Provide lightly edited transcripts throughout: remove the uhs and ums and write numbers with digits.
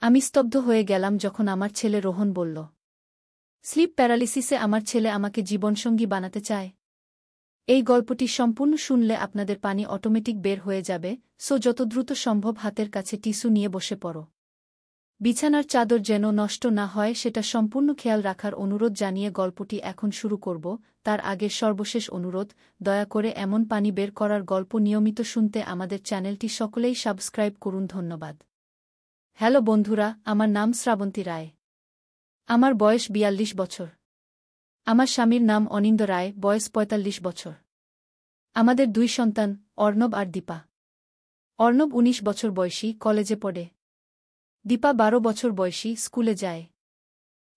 আমি স্তব্ধ হয়ে গেলাম যখন আমার ছেলে রোহন বলল, স্লিপ প্যারালিসিসে আমার ছেলে আমাকে জীবনসঙ্গী বানাতে চায়। এই গল্পটি সম্পূর্ণ শুনলে আপনাদের পানি অটোমেটিক বের হয়ে যাবে, সো যত দ্রুত সম্ভব হাতের কাছে টিস্যু নিয়ে বসে পড়ো। বিছানার চাদর যেন নষ্ট না হয় সেটা সম্পূর্ণ খেয়াল রাখার অনুরোধ জানিয়ে গল্পটি এখন শুরু করব। তার আগের সর্বশেষ অনুরোধ, দয়া করে এমন পানি বের করার গল্প নিয়মিত শুনতে আমাদের চ্যানেলটি সকলেই সাবস্ক্রাইব করুন। ধন্যবাদ। হ্যালো বন্ধুরা, আমার নাম শ্রাবন্তী রায়। আমার বয়স ৪২ বছর। আমার স্বামীর নাম অনিন্দ রায়, বয়স ৪৫ বছর। আমাদের ২ সন্তান, অর্ণব আর দীপা। অর্ণব ১৯ বছর বয়সী, কলেজে পড়ে। দীপা ১২ বছর বয়সী, স্কুলে যায়।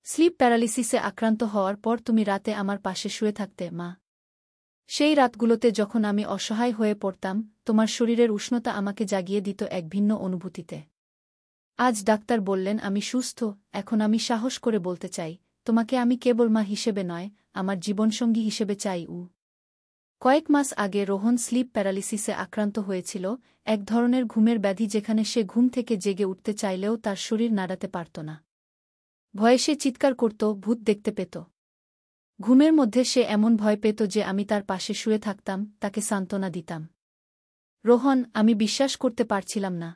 স্লিপ প্যারালিসিসে আক্রান্ত হওয়ার পর তুমি রাতে আমার পাশে শুয়ে থাকতে, মা। সেই রাতগুলোতে যখন আমি অসহায় হয়ে পড়তাম, তোমার শরীরের উষ্ণতা আমাকে জাগিয়ে দিত এক ভিন্ন অনুভূতিতে। আজ ডাক্তার বললেন আমি সুস্থ, এখন আমি সাহস করে বলতে চাই, তোমাকে আমি কেবল মা হিসেবে নয়, আমার জীবনসঙ্গী হিসেবে চাই। কয়েক মাস আগে রোহন স্লিপ প্যারালিসিসে আক্রান্ত হয়েছিল, এক ধরনের ঘুমের ব্যাধি যেখানে সে ঘুম থেকে জেগে উঠতে চাইলেও তার শরীর নাড়াতে পারত না। ভয়ে সে চিৎকার করত, ভূত দেখতে পেত। ঘুমের মধ্যে সে এমন ভয় পেত যে আমি তার পাশে শুয়ে থাকতাম, তাকে সান্ত্বনা দিতাম। রোহন, আমি বিশ্বাস করতে পারছিলাম না।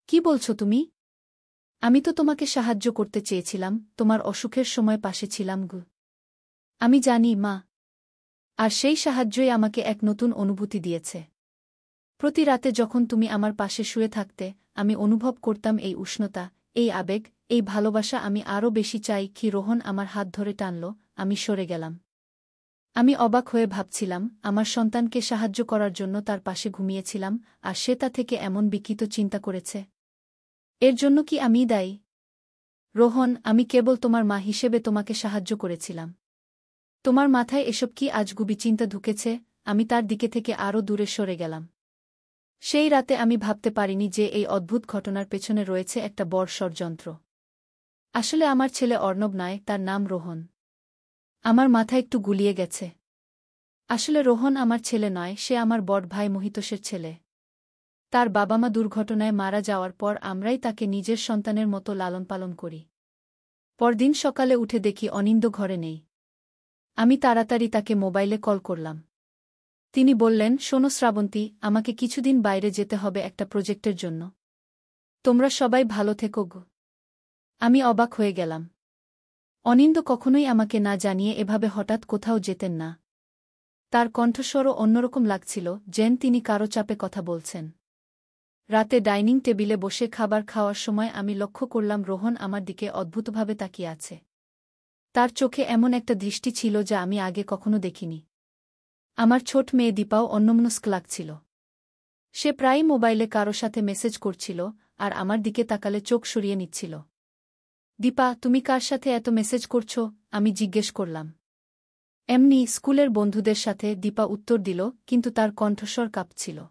কি বলছো তুমি? আমি তো তোমাকে সাহায্য করতে চেয়েছিলাম, তোমার অসুখের সময় পাশে ছিলাম। আমি জানি, মা। আর সেই সাহায্যই আমাকে এক নতুন অনুভূতি দিয়েছে। প্রতি রাতে যখন তুমি আমার পাশে শুয়ে থাকতে, আমি অনুভব করতাম এই উষ্ণতা, এই আবেগ, এই ভালোবাসা। আমি আরও বেশি চাই। কি রোহন আমার হাত ধরে টানল, আমি সরে গেলাম। আমি অবাক হয়ে ভাবছিলাম, আমার সন্তানকে সাহায্য করার জন্য তার পাশে ঘুমিয়েছিলাম, আর সে তা থেকে এমন বিকৃত চিন্তা করেছে। এর জন্য কি আমি দায়ী? রোহন, আমি কেবল তোমার মা হিসেবে তোমাকে সাহায্য করেছিলাম। তোমার মাথায় এসব কি আজগুবি চিন্তা ঢুকেছে? আমি তার দিকে থেকে আরও দূরে সরে গেলাম। সেই রাতে আমি ভাবতে পারিনি যে এই অদ্ভুত ঘটনার পেছনে রয়েছে একটা বড় ষড়যন্ত্র। আসলে আমার ছেলে অর্ণব নয়, তার নাম রোহন। আমার মাথা একটু গুলিয়ে গেছে। আসলে রোহন আমার ছেলে নয়, সে আমার বড় ভাই মহিতোষের ছেলে। তার বাবা মা দুর্ঘটনায় মারা যাওয়ার পর আমরাই তাকে নিজের সন্তানের মতো লালন পালন করি। পরদিন সকালে উঠে দেখি অনিন্দ ঘরে নেই। আমি তাড়াতাড়ি তাকে মোবাইলে কল করলাম। তিনি বললেন, শোনো শ্রাবন্তী, আমাকে কিছুদিন বাইরে যেতে হবে একটা প্রজেক্টের জন্য। তোমরা সবাই ভালো থেকো গো। আমি অবাক হয়ে গেলাম। অনিন্দ কখনোই আমাকে না জানিয়ে এভাবে হঠাৎ কোথাও যেতেন না। তার কণ্ঠস্বরও অন্যরকম লাগছিল, যেন তিনি কারো চাপে কথা বলছেন। রাতে ডাইনিং টেবিলে বসে খাবার খাওয়ার সময় আমি লক্ষ্য করলাম রোহন আমার দিকে অদ্ভুতভাবে তাকিয়ে আছে। তার চোখে এমন একটা দৃষ্টি ছিল যা আমি আগে কখনো দেখিনি। আমার ছোট মেয়ে দীপাও অন্যমনস্ক লাগছিল। সে প্রায়ই মোবাইলে কারো সাথে মেসেজ করছিল, আর আমার দিকে তাকালে চোখ সরিয়ে নিচ্ছিল। দীপা, তুমি কার সাথে এত মেসেজ করছো? আমি জিজ্ঞেস করলাম। এমনি, স্কুলের বন্ধুদের সাথে, দীপা উত্তর দিল, কিন্তু তার কণ্ঠস্বর কাঁপছিল।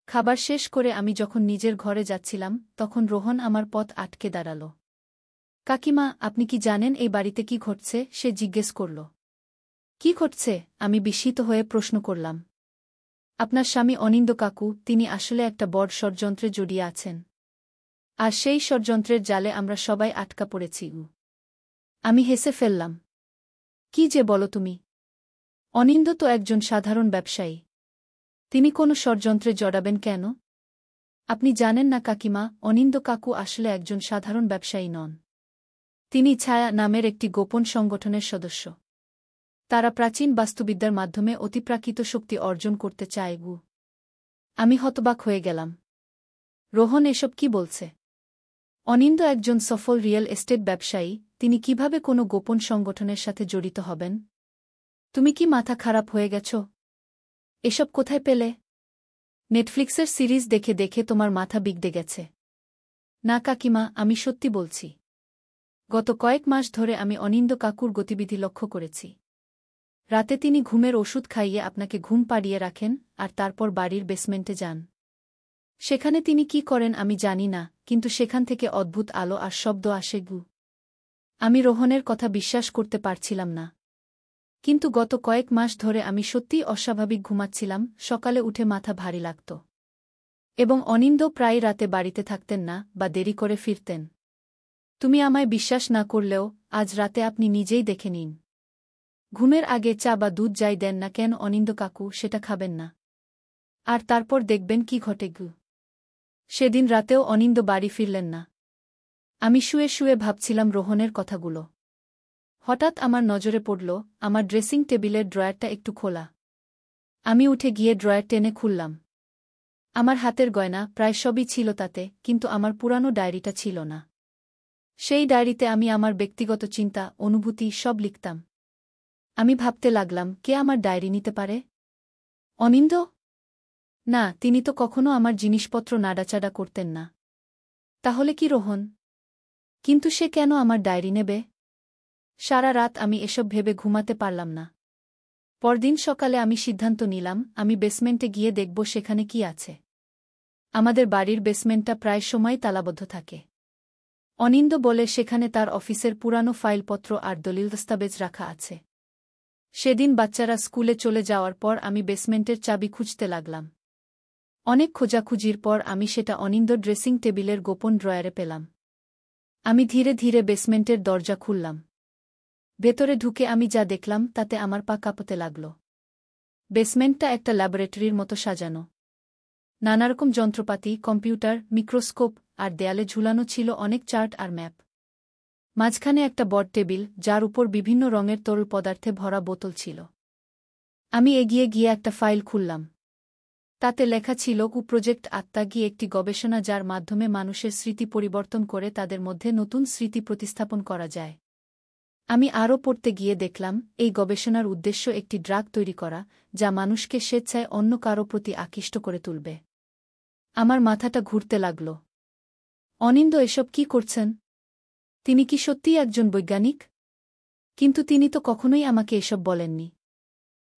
খাবার শেষ করে আমি যখন নিজের ঘরে যাচ্ছিলাম, তখন রোহন আমার পথ আটকে দাঁড়াল। কাকিমা, আপনি কি জানেন এই বাড়িতে কি ঘটছে? সে জিজ্ঞেস করল। কি ঘটছে? আমি বিস্মিত হয়ে প্রশ্ন করলাম। আপনার স্বামী অনিন্দ কাকু, তিনি আসলে একটা বড় ষড়যন্ত্রে জড়িয়ে আছেন। আর সেই ষড়যন্ত্রের জালে আমরা সবাই আটকা পড়েছি। আমি হেসে ফেললাম। কি যে বলো তুমি? অনিন্দ তো একজন সাধারণ ব্যবসায়ী। তিনি কোনো ষড়যন্ত্রে জড়াবেন কেন? আপনি জানেন না কাকিমা, অনিন্দ কাকু আসলে একজন সাধারণ ব্যবসায়ী নন। তিনি ছায়া নামের একটি গোপন সংগঠনের সদস্য। তারা প্রাচীন বাস্তুবিদ্যার মাধ্যমে অতিপ্রাকৃত শক্তি অর্জন করতে চায়। আমি হতবাক হয়ে গেলাম। রোহন এসব কি বলছে? অনিন্দ একজন সফল রিয়েল এস্টেট ব্যবসায়ী, তিনি কিভাবে কোনো গোপন সংগঠনের সাথে জড়িত হবেন? তুমি কি মাথা খারাপ হয়ে গেছ? এসব কোথায় পেলে? নেটফ্লিক্সের সিরিজ দেখে দেখে তোমার মাথা বিগড়ে গেছে। না কাকিমা, আমি সত্যি বলছি। গত কয়েক মাস ধরে আমি অনিন্দ কাকুর গতিবিধি লক্ষ্য করেছি। রাতে তিনি ঘুমের ওষুধ খাইয়ে আপনাকে ঘুম পাড়িয়ে রাখেন, আর তারপর বাড়ির বেসমেন্টে যান। সেখানে তিনি কি করেন আমি জানি না, কিন্তু সেখান থেকে অদ্ভুত আলো আর শব্দ আসে। আমি রোহনের কথা বিশ্বাস করতে পারছিলাম না। কিন্তু গত কয়েক মাস ধরে আমি সত্যিই অস্বাভাবিক ঘুমাচ্ছিলাম, সকালে উঠে মাথা ভারী লাগত। এবং অনিন্দ প্রায় রাতে বাড়িতে থাকতেন না বা দেরি করে ফিরতেন। তুমি আমায় বিশ্বাস না করলেও আজ রাতে আপনি নিজেই দেখে নিন। ঘুমের আগে চা বা দুধ যাই দেন না কেন অনিন্দ কাকু সেটা খাবেন না। আর তারপর দেখবেন কি ঘটে গু। সেদিন রাতেও অনিন্দ বাড়ি ফিরলেন না। আমি শুয়ে শুয়ে ভাবছিলাম রোহনের কথাগুলো। হঠাৎ আমার নজরে পড়ল আমার ড্রেসিং টেবিলের ড্রয়ারটা একটু খোলা। আমি উঠে গিয়ে ড্রয়ার টেনে খুললাম। আমার হাতের গয়না প্রায় সবই ছিল তাতে, কিন্তু আমার পুরানো ডায়েরিটা ছিল না। সেই ডায়েরিতে আমি আমার ব্যক্তিগত চিন্তা, অনুভূতি সব লিখতাম। আমি ভাবতে লাগলাম, কে আমার ডায়েরি নিতে পারে? অনিন্দ? না, তিনি তো কখনো আমার জিনিসপত্র নাড়াচাড়া করতেন না। তাহলে কি রোহন? কিন্তু সে কেন আমার ডায়েরি নেবে? সারা রাত আমি এসব ভেবে ঘুমাতে পারলাম না। পরদিন সকালে আমি সিদ্ধান্ত নিলাম আমি বেসমেন্টে গিয়ে দেখব সেখানে কি আছে। আমাদের বাড়ির বেসমেন্টটা প্রায় সময় তালাবদ্ধ থাকে। অনিন্দ বলে সেখানে তার অফিসের পুরানো ফাইলপত্র আর দলিল দস্তাবেজ রাখা আছে। সেদিন বাচ্চারা স্কুলে চলে যাওয়ার পর আমি বেসমেন্টের চাবি খুঁজতে লাগলাম। অনেক খোঁজাখুঁজির পর আমি সেটা অনিন্দ ড্রেসিং টেবিলের গোপন ড্রয়ারে পেলাম। আমি ধীরে ধীরে বেসমেন্টের দরজা খুললাম। ভেতরে ঢুকে আমি যা দেখলাম তাতে আমার পা কাঁপতে লাগল। বেসমেন্টটা একটা ল্যাবরেটরির মতো সাজানো। নানারকম যন্ত্রপাতি, কম্পিউটার, মিক্রোস্কোপ, আর দেয়ালে ঝুলানো ছিল অনেক চার্ট আর ম্যাপ। মাঝখানে একটা বড় টেবিল, যার উপর বিভিন্ন রঙের তরল পদার্থে ভরা বোতল ছিল। আমি এগিয়ে গিয়ে একটা ফাইল খুললাম। তাতে লেখা ছিল প্রজেক্ট আত্মাগী, একটি গবেষণা যার মাধ্যমে মানুষের স্মৃতি পরিবর্তন করে তাদের মধ্যে নতুন স্মৃতি প্রতিস্থাপন করা যায়। আমি আরও পড়তে গিয়ে দেখলাম এই গবেষণার উদ্দেশ্য একটি ড্রাগ তৈরি করা, যা মানুষকে স্বেচ্ছায় অন্য কারো প্রতি আকৃষ্ট করে তুলবে। আমার মাথাটা ঘুরতে লাগল। অনিন্দ এসব কি করছেন? তিনি কি সত্যিই একজন বৈজ্ঞানিক? কিন্তু তিনি তো কখনোই আমাকে এসব বলেননি।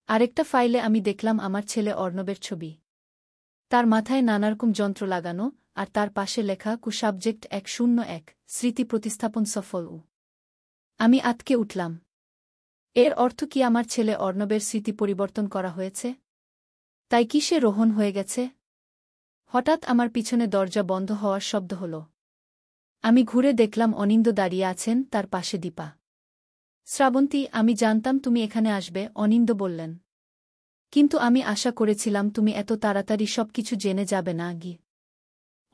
আরেকটা ফাইলে আমি দেখলাম আমার ছেলে অর্ণবের ছবি। তার মাথায় নানারকম যন্ত্র লাগানো, আর তার পাশে লেখা সাবজেক্ট 101, স্মৃতি প্রতিস্থাপন সফল। আমি আঁতকে উঠলাম। এর অর্থ কি আমার ছেলে অর্ণবের স্মৃতি পরিবর্তন করা হয়েছে? তাই কি সে রোহন হয়ে গেছে? হঠাৎ আমার পিছনে দরজা বন্ধ হওয়ার শব্দ হল। আমি ঘুরে দেখলাম অনিন্দ দাঁড়িয়ে আছেন, তার পাশে দীপা। শ্রাবন্তী, আমি জানতাম তুমি এখানে আসবে, অনিন্দ বললেন। কিন্তু আমি আশা করেছিলাম তুমি এত তাড়াতাড়ি সবকিছু জেনে যাবে না।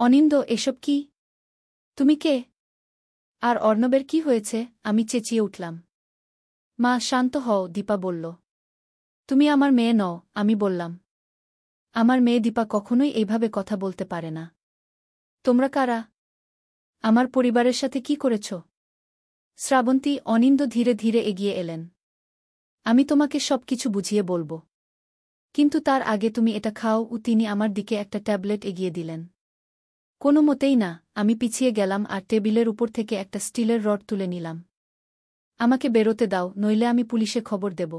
অনিন্দ, এসব কি? তুমি কে? আর অর্ণবের কি হয়েছে? আমি চেঁচিয়ে উঠলাম। মা, শান্ত হও, দীপা বলল। তুমি আমার মেয়ে নও, আমি বললাম। আমার মেয়ে দীপা কখনোই এইভাবে কথা বলতে পারে না। তোমরা কারা? আমার পরিবারের সাথে কি করেছ? শ্রাবন্তী, অনিন্দ ধীরে ধীরে এগিয়ে এলেন। আমি তোমাকে সবকিছু বুঝিয়ে বলবো। কিন্তু তার আগে তুমি এটা খাও। তিনি আমার দিকে একটা ট্যাবলেট এগিয়ে দিলেন। কোনো মতেই না, আমি পিছিয়ে গেলাম আর টেবিলের উপর থেকে একটা স্টিলের রড তুলে নিলাম। আমাকে বেরোতে দাও, নইলে আমি পুলিশে খবর দেব।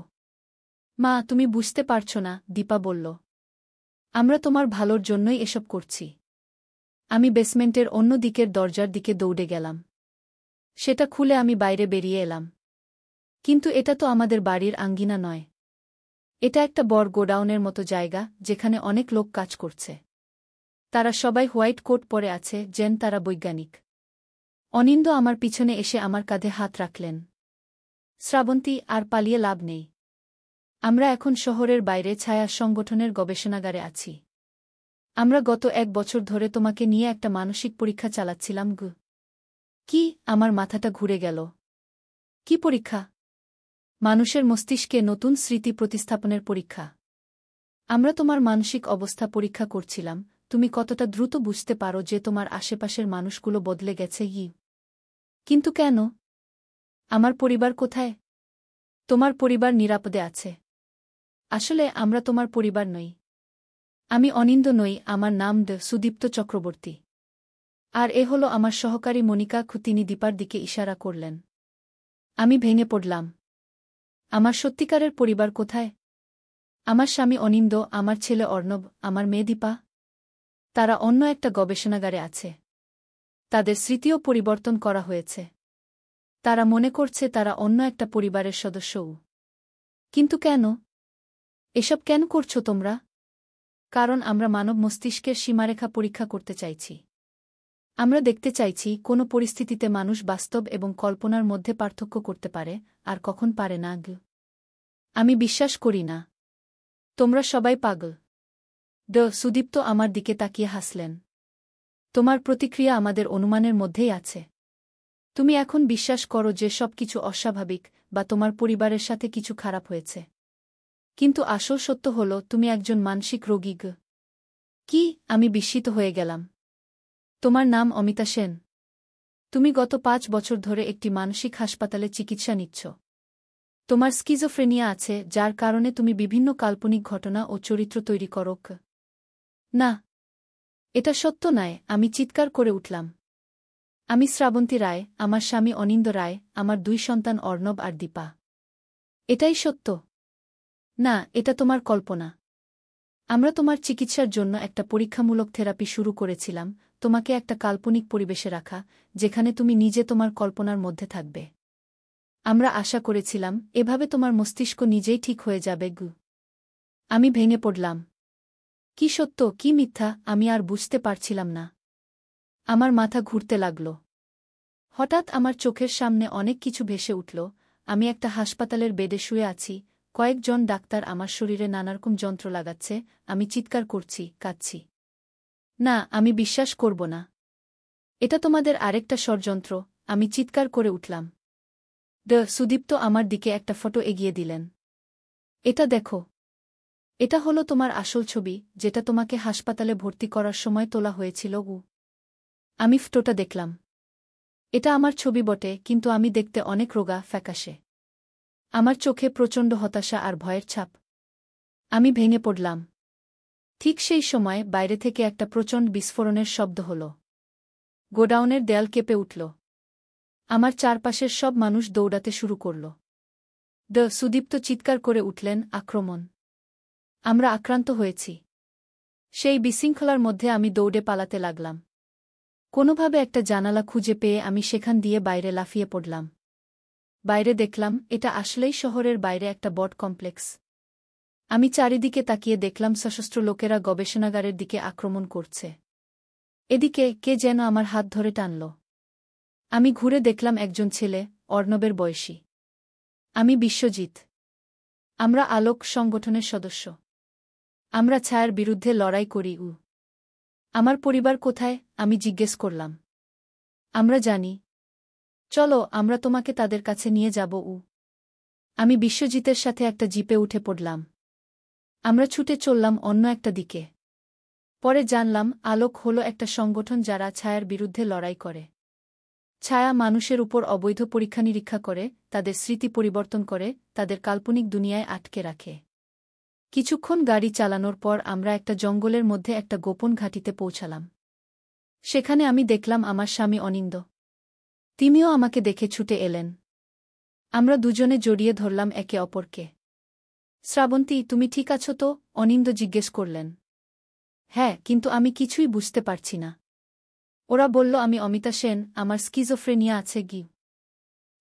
মা, তুমি বুঝতে পারছ না, দীপা বলল। আমরা তোমার ভালোর জন্যই এসব করছি। আমি বেসমেন্টের অন্য দিকের দরজার দিকে দৌড়ে গেলাম। সেটা খুলে আমি বাইরে বেরিয়ে এলাম। কিন্তু এটা তো আমাদের বাড়ির আঙ্গিনা নয়। এটা একটা বড় গোডাউনের মতো জায়গা, যেখানে অনেক লোক কাজ করছে। তারা সবাই হোয়াইট কোট পরে আছে, যেন তারা বৈজ্ঞানিক। অনিন্দ আমার পিছনে এসে আমার কাঁধে হাত রাখলেন। শ্রাবন্তী, আর পালিয়ে লাভ নেই। আমরা এখন শহরের বাইরে ছায়া সংগঠনের গবেষণাগারে আছি। আমরা গত 1 বছর ধরে তোমাকে নিয়ে একটা মানসিক পরীক্ষা চালাচ্ছিলাম। কি? আমার মাথাটা ঘুরে গেল। কি পরীক্ষা? মানুষের মস্তিষ্কে নতুন স্মৃতি প্রতিস্থাপনের পরীক্ষা। আমরা তোমার মানসিক অবস্থা পরীক্ষা করছিলাম, তুমি কতটা দ্রুত বুঝতে পারো যে তোমার আশেপাশের মানুষগুলো বদলে গেছে। কিন্তু কেন? আমার পরিবার কোথায়? তোমার পরিবার নিরাপদে আছে। আসলে আমরা তোমার পরিবার নই। আমি অনিন্দ নই, আমার নাম সুদীপ্ত চক্রবর্তী। আর এ হলো আমার সহকারী মনিকা। তিনি দীপার দিকে ইশারা করলেন। আমি ভেঙে পড়লাম। আমার সত্যিকারের পরিবার কোথায়? আমার স্বামী অনিন্দ, আমার ছেলে অর্ণব, আমার মেয়ে দীপা। তারা অন্য একটা গবেষণাগারে আছে। তাদের স্মৃতিও পরিবর্তন করা হয়েছে। তারা মনে করছে তারা অন্য একটা পরিবারের সদস্যও। কিন্তু কেন? এসব কেন করছো তোমরা? কারণ আমরা মানব মস্তিষ্কের সীমারেখা পরীক্ষা করতে চাইছি। আমরা দেখতে চাইছি কোনো পরিস্থিতিতে মানুষ বাস্তব এবং কল্পনার মধ্যে পার্থক্য করতে পারে আর কখন পারে না। আমি বিশ্বাস করি না। তোমরা সবাই পাগল। সুদীপ্ত আমার দিকে তাকিয়ে হাসলেন। তোমার প্রতিক্রিয়া আমাদের অনুমানের মধ্যেই আছে। তুমি এখন বিশ্বাস করো যে সবকিছু অস্বাভাবিক বা তোমার পরিবারের সাথে কিছু খারাপ হয়েছে। কিন্তু আসল সত্য হল তুমি একজন মানসিক রোগী। কি? আমি বিস্মিত হয়ে গেলাম। তোমার নাম অমিতা সেন। তুমি গত 5 বছর ধরে একটি মানসিক হাসপাতালে চিকিৎসা নিচ্ছ। তোমার স্কিজোফ্রেনিয়া আছে, যার কারণে তুমি বিভিন্ন কাল্পনিক ঘটনা ও চরিত্র তৈরি করো। না, এটা সত্য নয়, আমি চিৎকার করে উঠলাম। আমি শ্রাবন্তী রায়, আমার স্বামী অনিন্দ রায়, আমার 2 সন্তান অর্ণব আর দীপা। এটাই সত্য। না, এটা তোমার কল্পনা। আমরা তোমার চিকিৎসার জন্য একটা পরীক্ষামূলক থেরাপি শুরু করেছিলাম, তোমাকে একটা কাল্পনিক পরিবেশে রাখা, যেখানে তুমি নিজে তোমার কল্পনার মধ্যে থাকবে। আমরা আশা করেছিলাম এভাবে তোমার মস্তিষ্ক নিজেই ঠিক হয়ে যাবে। আমি ভেঙে পড়লাম। কি সত্য কি মিথ্যা আমি আর বুঝতে পারছিলাম না। আমার মাথা ঘুরতে লাগল। হঠাৎ আমার চোখের সামনে অনেক কিছু ভেসে উঠল। আমি একটা হাসপাতালের বেডে শুয়ে আছি, কয়েকজন ডাক্তার আমার শরীরে নানারকম যন্ত্র লাগাচ্ছে, আমি চিৎকার করছি, কাঁদছি। না, আমি বিশ্বাস করব না। এটা তোমাদের আরেকটা ষড়যন্ত্র, আমি চিৎকার করে উঠলাম। সুদীপ্ত আমার দিকে একটা ফটো এগিয়ে দিলেন। এটা দেখো। এটা হলো তোমার আসল ছবি, যেটা তোমাকে হাসপাতালে ভর্তি করার সময় তোলা হয়েছিল। আমি ফটোটা দেখলাম। এটা আমার ছবি বটে, কিন্তু আমি দেখতে অনেক রোগা, ফ্যাকাশে। আমার চোখে প্রচণ্ড হতাশা আর ভয়ের ছাপ। আমি ভেঙে পড়লাম। ঠিক সেই সময় বাইরে থেকে একটা প্রচণ্ড বিস্ফোরণের শব্দ হল। গোডাউনের দেয়াল কেঁপে উঠল। আমার চারপাশের সব মানুষ দৌড়াতে শুরু করল। সুদীপ্ত চিৎকার করে উঠলেন, আক্রমণ! আমরা আক্রান্ত হয়েছি। সেই বিশৃঙ্খলার মধ্যে আমি দৌড়ে পালাতে লাগলাম। কোনোভাবে একটা জানালা খুঁজে পেয়ে আমি সেখান দিয়ে বাইরে লাফিয়ে পড়লাম। বাইরে দেখলাম এটা আসলেই শহরের বাইরে একটা বট কমপ্লেক্স। আমি চারিদিকে তাকিয়ে দেখলাম সশস্ত্র লোকেরা গবেষণাগারের দিকে আক্রমণ করছে। এদিকে কে যেন আমার হাত ধরে টানল। আমি ঘুরে দেখলাম একজন ছেলে, অর্ণবের বয়সী। আমি বিশ্বজিৎ। আমরা আলোক সংগঠনের সদস্য। আমরা ছায়ার বিরুদ্ধে লড়াই করি। আমার পরিবার কোথায়? আমি জিজ্ঞেস করলাম। আমরা জানি। চলো, আমরা তোমাকে তাদের কাছে নিয়ে যাব। আমি বিশ্বজিতের সাথে একটা জিপে উঠে পড়লাম। আমরা ছুটে চললাম অন্য একটা দিকে। পরে জানলাম আলোক হলো একটা সংগঠন যারা ছায়ার বিরুদ্ধে লড়াই করে। ছায়া মানুষের উপর অবৈধ পরীক্ষা-নিরীক্ষা করে, তাদের স্মৃতি পরিবর্তন করে, তাদের কাল্পনিক দুনিয়ায় আটকে রাখে। কিছুক্ষণ গাড়ি চালানোর পর আমরা একটা জঙ্গলের মধ্যে একটা গোপন ঘাঁটিতে পৌঁছালাম। সেখানে আমি দেখলাম আমার স্বামী অনিন্দ। তিনিও আমাকে দেখে ছুটে এলেন। আমরা দুজনে জড়িয়ে ধরলাম একে অপরকে। শ্রাবন্তী, তুমি ঠিক আছো তো? অনিন্দ জিজ্ঞেস করলেন। হ্যাঁ, কিন্তু আমি কিছুই বুঝতে পারছি না। ওরা বলল আমি অমিতা সেন, আমার স্কিজোফ্রেনিয়া আছে।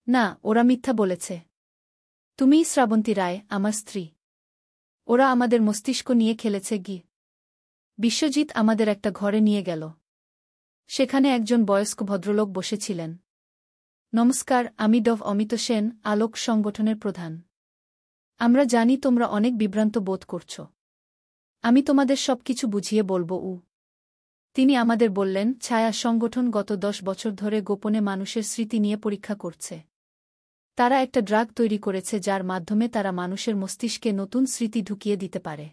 না, ওরা মিথ্যা বলেছে। তুমিই শ্রাবন্তী রায়, আমার স্ত্রী। ওরা আমাদের মস্তিষ্ক নিয়ে খেলেছে। বিশ্বজিৎ আমাদের একটা ঘরে নিয়ে গেল। সেখানে একজন বয়স্ক ভদ্রলোক বসেছিলেন। নমস্কার, আমি অমিত সেন, আলোক সংগঠনের প্রধান। আমরা জানি তোমরা অনেক বিভ্রান্ত বোধ করছ। আমি তোমাদের সবকিছু বুঝিয়ে বলবো। তিনি আমাদের বললেন, ছায়া সংগঠন গত 10 বছর ধরে গোপনে মানুষের স্মৃতি নিয়ে পরীক্ষা করছে। তারা একটা ড্রাগ তৈরি করেছে যার মাধ্যমে তারা মানুষের মস্তিষ্কে নতুন স্মৃতি ঢুকিয়ে দিতে পারে।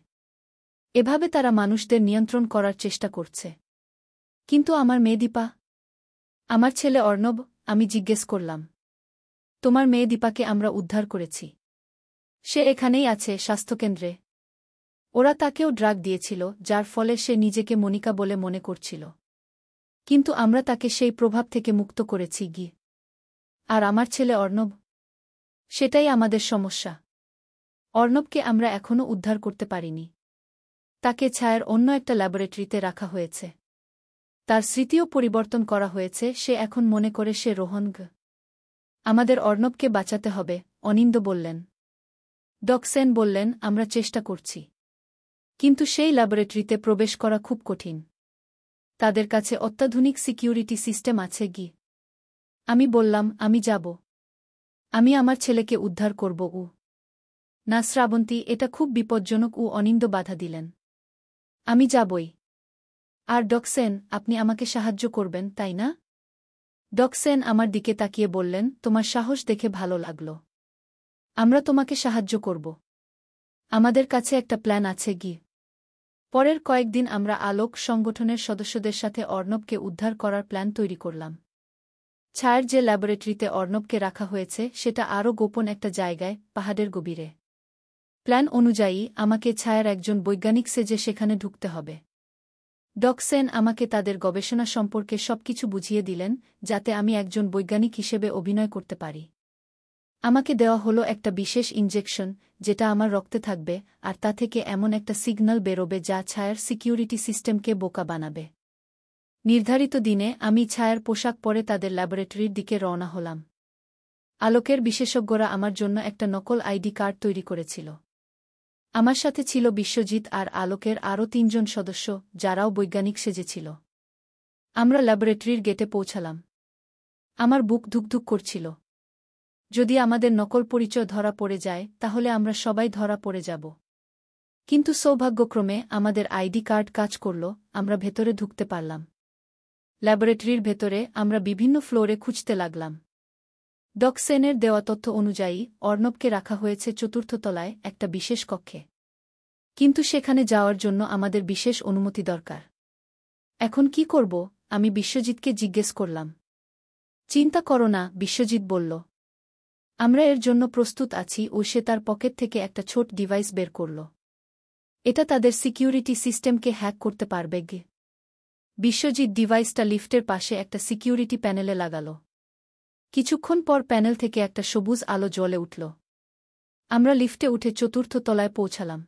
এভাবে তারা মানুষদের নিয়ন্ত্রণ করার চেষ্টা করছে। কিন্তু আমার মেয়ে দীপা, আমার ছেলে অর্ণব, আমি জিজ্ঞেস করলাম। তোমার মেয়ে দীপাকে আমরা উদ্ধার করেছি। সে এখানেই আছে, স্বাস্থ্যকেন্দ্রে। ওরা তাকেও ড্রাগ দিয়েছিল, যার ফলে সে নিজেকে মনিকা বলে মনে করছিল। কিন্তু আমরা তাকে সেই প্রভাব থেকে মুক্ত করেছি। আর আমার ছেলে অর্ণব? সেটাই আমাদের সমস্যা। অর্ণবকে আমরা এখনও উদ্ধার করতে পারিনি। তাকে ছায়ার অন্য একটা ল্যাবরেটরিতে রাখা হয়েছে। তার স্মৃতিও পরিবর্তন করা হয়েছে, সে এখন মনে করে সে রোহন। আমাদের অর্ণবকে বাঁচাতে হবে, অনিন্দ বললেন। ডক সেন বললেন, আমরা চেষ্টা করছি। কিন্তু সেই ল্যাবরেটরিতে প্রবেশ করা খুব কঠিন। তাদের কাছে অত্যাধুনিক সিকিউরিটি সিস্টেম আছে কি? আমি বললাম, আমি যাব। আমি আমার ছেলেকে উদ্ধার করব। না শ্রাবন্তী, এটা খুব বিপজ্জনক। অনিন্দ বাধা দিলেন। আমি যাবই। আর ডকসেন, আপনি আমাকে সাহায্য করবেন, তাই না? ডকসেন আমার দিকে তাকিয়ে বললেন, তোমার সাহস দেখে ভালো লাগল। আমরা তোমাকে সাহায্য করব। আমাদের কাছে একটা প্ল্যান আছে কি? পরের কয়েকদিন আমরা আলোক সংগঠনের সদস্যদের সাথে অর্ণবকে উদ্ধার করার প্ল্যান তৈরি করলাম। ছায়ার যে ল্যাবরেটরিতে অর্ণবকে রাখা হয়েছে সেটা আরও গোপন একটা জায়গায়, পাহাড়ের গভীরে। প্ল্যান অনুযায়ী আমাকে ছায়ার একজন বৈজ্ঞানিক সেজে সেখানে ঢুকতে হবে। ডকসেন আমাকে তাদের গবেষণা সম্পর্কে সবকিছু বুঝিয়ে দিলেন, যাতে আমি একজন বৈজ্ঞানিক হিসেবে অভিনয় করতে পারি। আমাকে দেওয়া হলো একটা বিশেষ ইনজেকশন, যেটা আমার রক্তে থাকবে, আর তা থেকে এমন একটা সিগন্যাল বেরোবে যা ছায়ার সিকিউরিটি সিস্টেমকে বোকা বানাবে। নির্ধারিত দিনে আমি ছায়ার পোশাক পরে তাদের ল্যাবরেটরির দিকে রওনা হলাম। আলোকের বিশেষজ্ঞরা আমার জন্য একটা নকল আইডি কার্ড তৈরি করেছিল। আমার সাথে ছিল বিশ্বজিৎ আর আলোকের আরও ৩ জন সদস্য, যারাও বৈজ্ঞানিক সেজেছিল। আমরা ল্যাবরেটরির গেটে পৌঁছালাম। আমার বুক ধুকধুক করছিল। যদি আমাদের নকল পরিচয় ধরা পড়ে যায়, তাহলে আমরা সবাই ধরা পড়ে যাব। কিন্তু সৌভাগ্যক্রমে আমাদের আইডি কার্ড কাজ করল, আমরা ভেতরে ঢুকতে পারলাম। ল্যাবরেটরির ভেতরে আমরা বিভিন্ন ফ্লোরে খুঁজতে লাগলাম। ডকসেনের দেওয়া তথ্য অনুযায়ী অর্ণবকে রাখা হয়েছে ৪র্থ তলায় একটা বিশেষ কক্ষে। কিন্তু সেখানে যাওয়ার জন্য আমাদের বিশেষ অনুমতি দরকার। এখন কি করব? আমি বিশ্বজিৎকে জিজ্ঞেস করলাম। চিন্তা করো না, বিশ্বজিৎ বলল। আমরা এর জন্য প্রস্তুত আছি। সে তার পকেট থেকে একটা ছোট ডিভাইস বের করল। এটা তাদের সিকিউরিটি সিস্টেমকে হ্যাক করতে পারবে। বিশ্বজিৎ ডিভাইসটা লিফটের পাশে একটা সিকিউরিটি প্যানেলে লাগাল। কিছুক্ষণ পর প্যানেল থেকে একটা সবুজ আলো জ্বলে উঠল। আমরা লিফটে উঠে ৪র্থ তলায় পৌঁছালাম।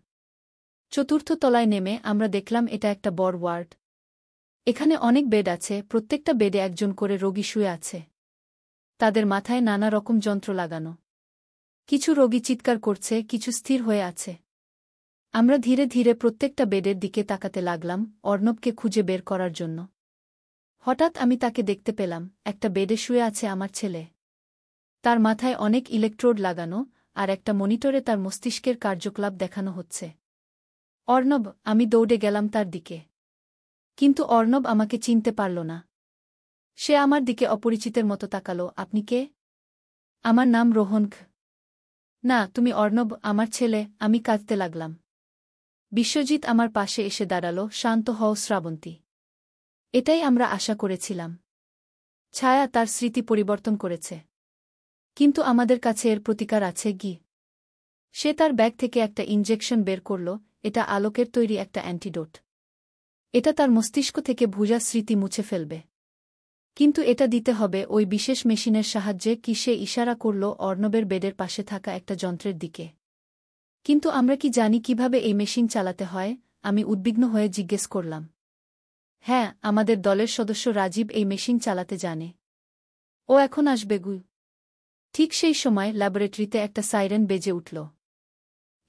৪র্থ তলায় নেমে আমরা দেখলাম এটা একটা বড় ওয়ার্ড। এখানে অনেক বেড আছে, প্রত্যেকটা বেডে একজন করে রোগী শুয়ে আছে। তাদের মাথায় নানা রকম যন্ত্র লাগানো। কিছু রোগী চিৎকার করছে, কিছু স্থির হয়ে আছে। আমরা ধীরে ধীরে প্রত্যেকটা বেডের দিকে তাকাতে লাগলাম, অর্ণবকে খুঁজে বের করার জন্য। হঠাৎ আমি তাকে দেখতে পেলাম, একটা বেডে শুয়ে আছে আমার ছেলে। তার মাথায় অনেক ইলেকট্রোড লাগানো, আর একটা মনিটরে তার মস্তিষ্কের কার্যকলাপ দেখানো হচ্ছে। অর্ণব! আমি দৌড়ে গেলাম তার দিকে। কিন্তু অর্ণব আমাকে চিনতে পারল না। সে আমার দিকে অপরিচিতের মতো তাকালো। আপনি কে? আমার নাম রোহন। না, তুমি অর্ণব, আমার ছেলে। আমি কাঁদতে লাগলাম। বিশ্বজিৎ আমার পাশে এসে দাঁড়াল। শান্ত হও শ্রাবন্তী। এটাই আমরা আশা করেছিলাম। ছায়া তার স্মৃতি পরিবর্তন করেছে। কিন্তু আমাদের কাছে এর প্রতিকার আছে কি? সে তার ব্যাগ থেকে একটা ইনজেকশন বের করল। এটা আলোকের তৈরি একটা অ্যান্টিডোট। এটা তার মস্তিষ্ক থেকে ভুজা স্মৃতি মুছে ফেলবে। কিন্তু এটা দিতে হবে ওই বিশেষ মেশিনের সাহায্যে। কি? সে ইশারা করল অর্ণবের বেডের পাশে থাকা একটা যন্ত্রের দিকে। কিন্তু আমরা কি জানি কিভাবে এই মেশিন চালাতে হয়? আমি উদ্বিগ্ন হয়ে জিজ্ঞেস করলাম। হ্যাঁ, আমাদের দলের সদস্য রাজীব এই মেশিন চালাতে জানে। ও এখন আসবে। ঠিক সেই সময় ল্যাবরেটরিতে একটা সাইরেন বেজে উঠল।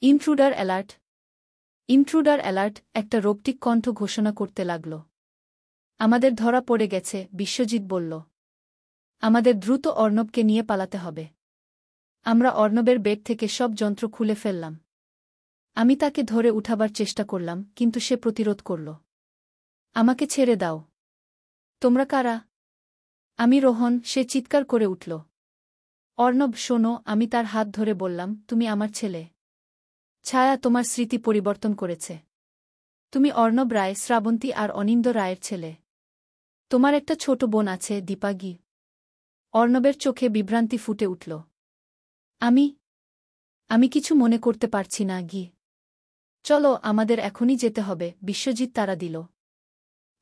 Intruder alert! Intruder alert! একটা রোবটিক কণ্ঠ ঘোষণা করতে লাগল। আমাদের ধরা পড়ে গেছে, বিশ্বজিৎ বলল। আমাদের দ্রুত অর্ণবকে নিয়ে পালাতে হবে। আমরা অর্ণবের বেড থেকে সব যন্ত্র খুলে ফেললাম। আমি তাকে ধরে উঠাবার চেষ্টা করলাম, কিন্তু সে প্রতিরোধ করল। আমাকে ছেড়ে দাও। তোমরা কারা? আমি রোহন, সে চিৎকার করে উঠল। অর্ণব শোনো, আমি তার হাত ধরে বললাম, তুমি আমার ছেলে। ছায়া তোমার স্মৃতি পরিবর্তন করেছে। তুমি অর্ণব রায়, শ্রাবন্তী আর অনিন্দ রায়ের ছেলে। তোমার একটা ছোট বোন আছে, দীপাগি। অর্ণবের চোখে বিভ্রান্তি ফুটে উঠল। আমি কিছু মনে করতে পারছি না। চলো, আমাদের এখনই যেতে হবে, বিশ্বজিৎ তাড়া দিল।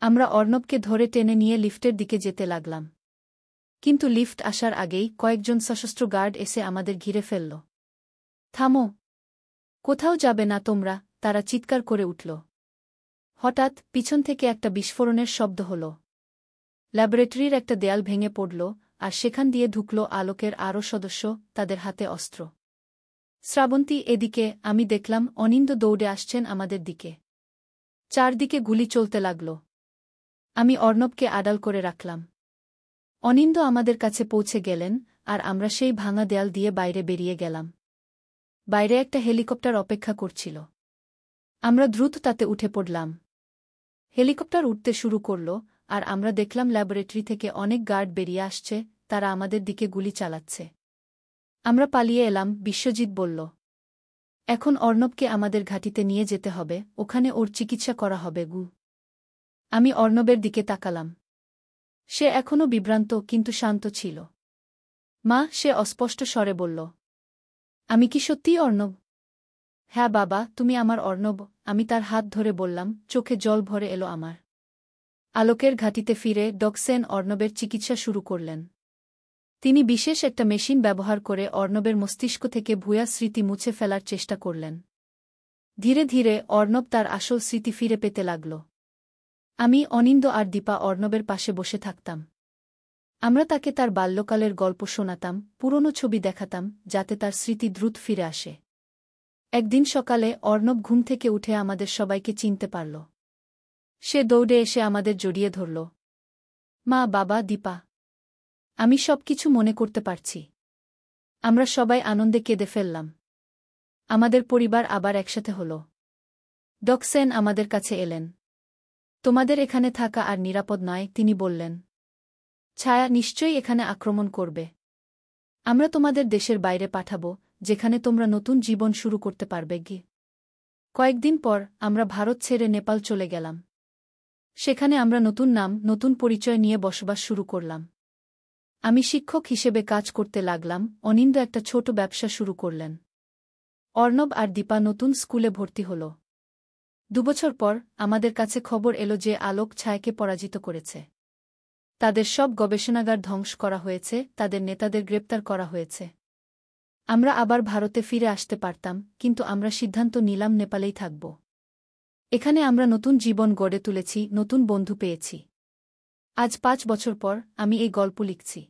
আমরা অর্ণবকে ধরে টেনে নিয়ে লিফটের দিকে যেতে লাগলাম। কিন্তু লিফট আসার আগেই কয়েকজন সশস্ত্র গার্ড এসে আমাদের ঘিরে ফেলল। থামো! কোথাও যাবে না তোমরা! তারা চিৎকার করে উঠল। হঠাৎ পিছন থেকে একটা বিস্ফোরণের শব্দ হল। ল্যাবরেটরির একটা দেয়াল ভেঙে পড়ল, আর সেখান দিয়ে ঢুকল আলোকের আরও সদস্য, তাদের হাতে অস্ত্র। শ্রাবন্তী, এদিকে! আমি দেখলাম অনিন্দ দৌড়ে আসছেন আমাদের দিকে। চারদিকে গুলি চলতে লাগল। আমি অর্ণবকে আড়াল করে রাখলাম। অনিন্দ আমাদের কাছে পৌঁছে গেলেন, আর আমরা সেই ভাঙা দেয়াল দিয়ে বাইরে বেরিয়ে গেলাম। বাইরে একটা হেলিকপ্টার অপেক্ষা করছিল। আমরা দ্রুত তাতে উঠে পড়লাম। হেলিকপ্টার উঠতে শুরু করল, আর আমরা দেখলাম ল্যাবরেটরি থেকে অনেক গার্ড বেরিয়ে আসছে, তারা আমাদের দিকে গুলি চালাচ্ছে। আমরা পালিয়ে এলাম, বিশ্বজিৎ বলল। এখন অর্ণবকে আমাদের ঘাঁটিতে নিয়ে যেতে হবে, ওখানে ওর চিকিৎসা করা হবে। আমি অর্ণবের দিকে তাকালাম। সে এখনও বিভ্রান্ত, কিন্তু শান্ত ছিল। মা, সে অস্পষ্ট স্বরে বলল। আমি কি সত্যিই অর্ণব? হ্যাঁ বাবা, তুমি আমার অর্ণব। আমি তার হাত ধরে বললাম, চোখে জল ভরে এলো আমার। আলোকের ঘাঁটিতে ফিরে ডকসেন অর্ণবের চিকিৎসা শুরু করলেন। তিনি বিশেষ একটা মেশিন ব্যবহার করে অর্ণবের মস্তিষ্ক থেকে ভুয়া স্মৃতি মুছে ফেলার চেষ্টা করলেন। ধীরে ধীরে অর্ণব তার আসল স্মৃতি ফিরে পেতে লাগল। আমি, অনিন্দ আর দীপা অর্ণবের পাশে বসে থাকতাম। আমরা তাকে তার বাল্যকালের গল্প শোনাতাম, পুরনো ছবি দেখাতাম, যাতে তার স্মৃতি দ্রুত ফিরে আসে। একদিন সকালে অর্ণব ঘুম থেকে উঠে আমাদের সবাইকে চিনতে পারল। সে দৌড়ে এসে আমাদের জড়িয়ে ধরল। মা, বাবা, দীপা, আমি সবকিছু মনে করতে পারছি। আমরা সবাই আনন্দে কেঁদে ফেললাম। আমাদের পরিবার আবার একসাথে হল। ডকসেন আমাদের কাছে এলেন। তোমাদের এখানে থাকা আর নিরাপদ নয়, তিনি বললেন। ছায়া নিশ্চয়ই এখানে আক্রমণ করবে। আমরা তোমাদের দেশের বাইরে পাঠাব, যেখানে তোমরা নতুন জীবন শুরু করতে পারবে। কয়েকদিন পর আমরা ভারত ছেড়ে নেপাল চলে গেলাম। সেখানে আমরা নতুন নাম, নতুন পরিচয় নিয়ে বসবাস শুরু করলাম। আমি শিক্ষক হিসেবে কাজ করতে লাগলাম, অনিন্দ একটা ছোট ব্যবসা শুরু করলেন। অর্ণব আর দীপা নতুন স্কুলে ভর্তি হল। 2 বছর পর আমাদের কাছে খবর এলো যে আলোক ছায়াকে পরাজিত করেছে। তাদের সব গবেষণাগার ধ্বংস করা হয়েছে, তাদের নেতাদের গ্রেপ্তার করা হয়েছে। আমরা আবার ভারতে ফিরে আসতে পারতাম, কিন্তু আমরা সিদ্ধান্ত নিলাম নেপালেই থাকব। এখানে আমরা নতুন জীবন গড়ে তুলেছি, নতুন বন্ধু পেয়েছি। আজ 5 বছর পর আমি এই গল্প লিখছি।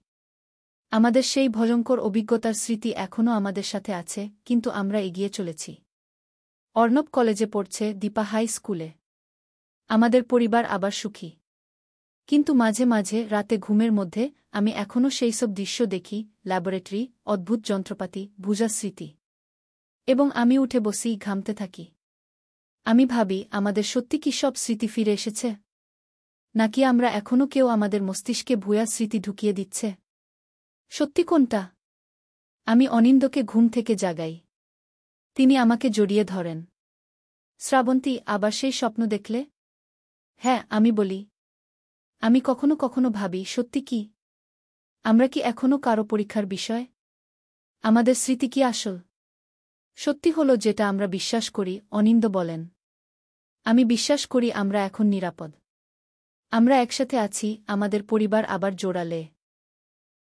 আমাদের সেই ভয়ঙ্কর অভিজ্ঞতার স্মৃতি এখনও আমাদের সাথে আছে, কিন্তু আমরা এগিয়ে চলেছি। অর্ণব কলেজে পড়ছে, দীপা হাই স্কুলে। আমাদের পরিবার আবার সুখী। কিন্তু মাঝে মাঝে রাতে ঘুমের মধ্যে আমি এখনও সেই সব দৃশ্য দেখি, ল্যাবরেটরি, অদ্ভুত যন্ত্রপাতি, ভুজা স্মৃতি। এবং আমি উঠে বসি, ঘামতে থাকি। আমি ভাবি, আমাদের সত্যি কি সব স্মৃতি ফিরে এসেছে? নাকি আমরা এখনও কেউ আমাদের মস্তিষ্কে ভুয়া স্মৃতি ঢুকিয়ে দিচ্ছে? সত্যি কোনটা? আমি অনিন্দকে ঘুম থেকে জাগাই। তিনি আমাকে জড়িয়ে ধরেন। শ্রাবন্তী, আবার সেই স্বপ্ন দেখলে? হ্যাঁ, আমি বলি। আমি কখনো কখনো ভাবি, সত্যি কি আমরা কি এখনও কারো পরীক্ষার বিষয়? আমাদের স্মৃতি কি আসল? সত্যি হলো যেটা আমরা বিশ্বাস করি, অনিন্দ বলেন। আমি বিশ্বাস করি আমরা এখন নিরাপদ। আমরা একসাথে আছি, আমাদের পরিবার আবার জোড়ালে।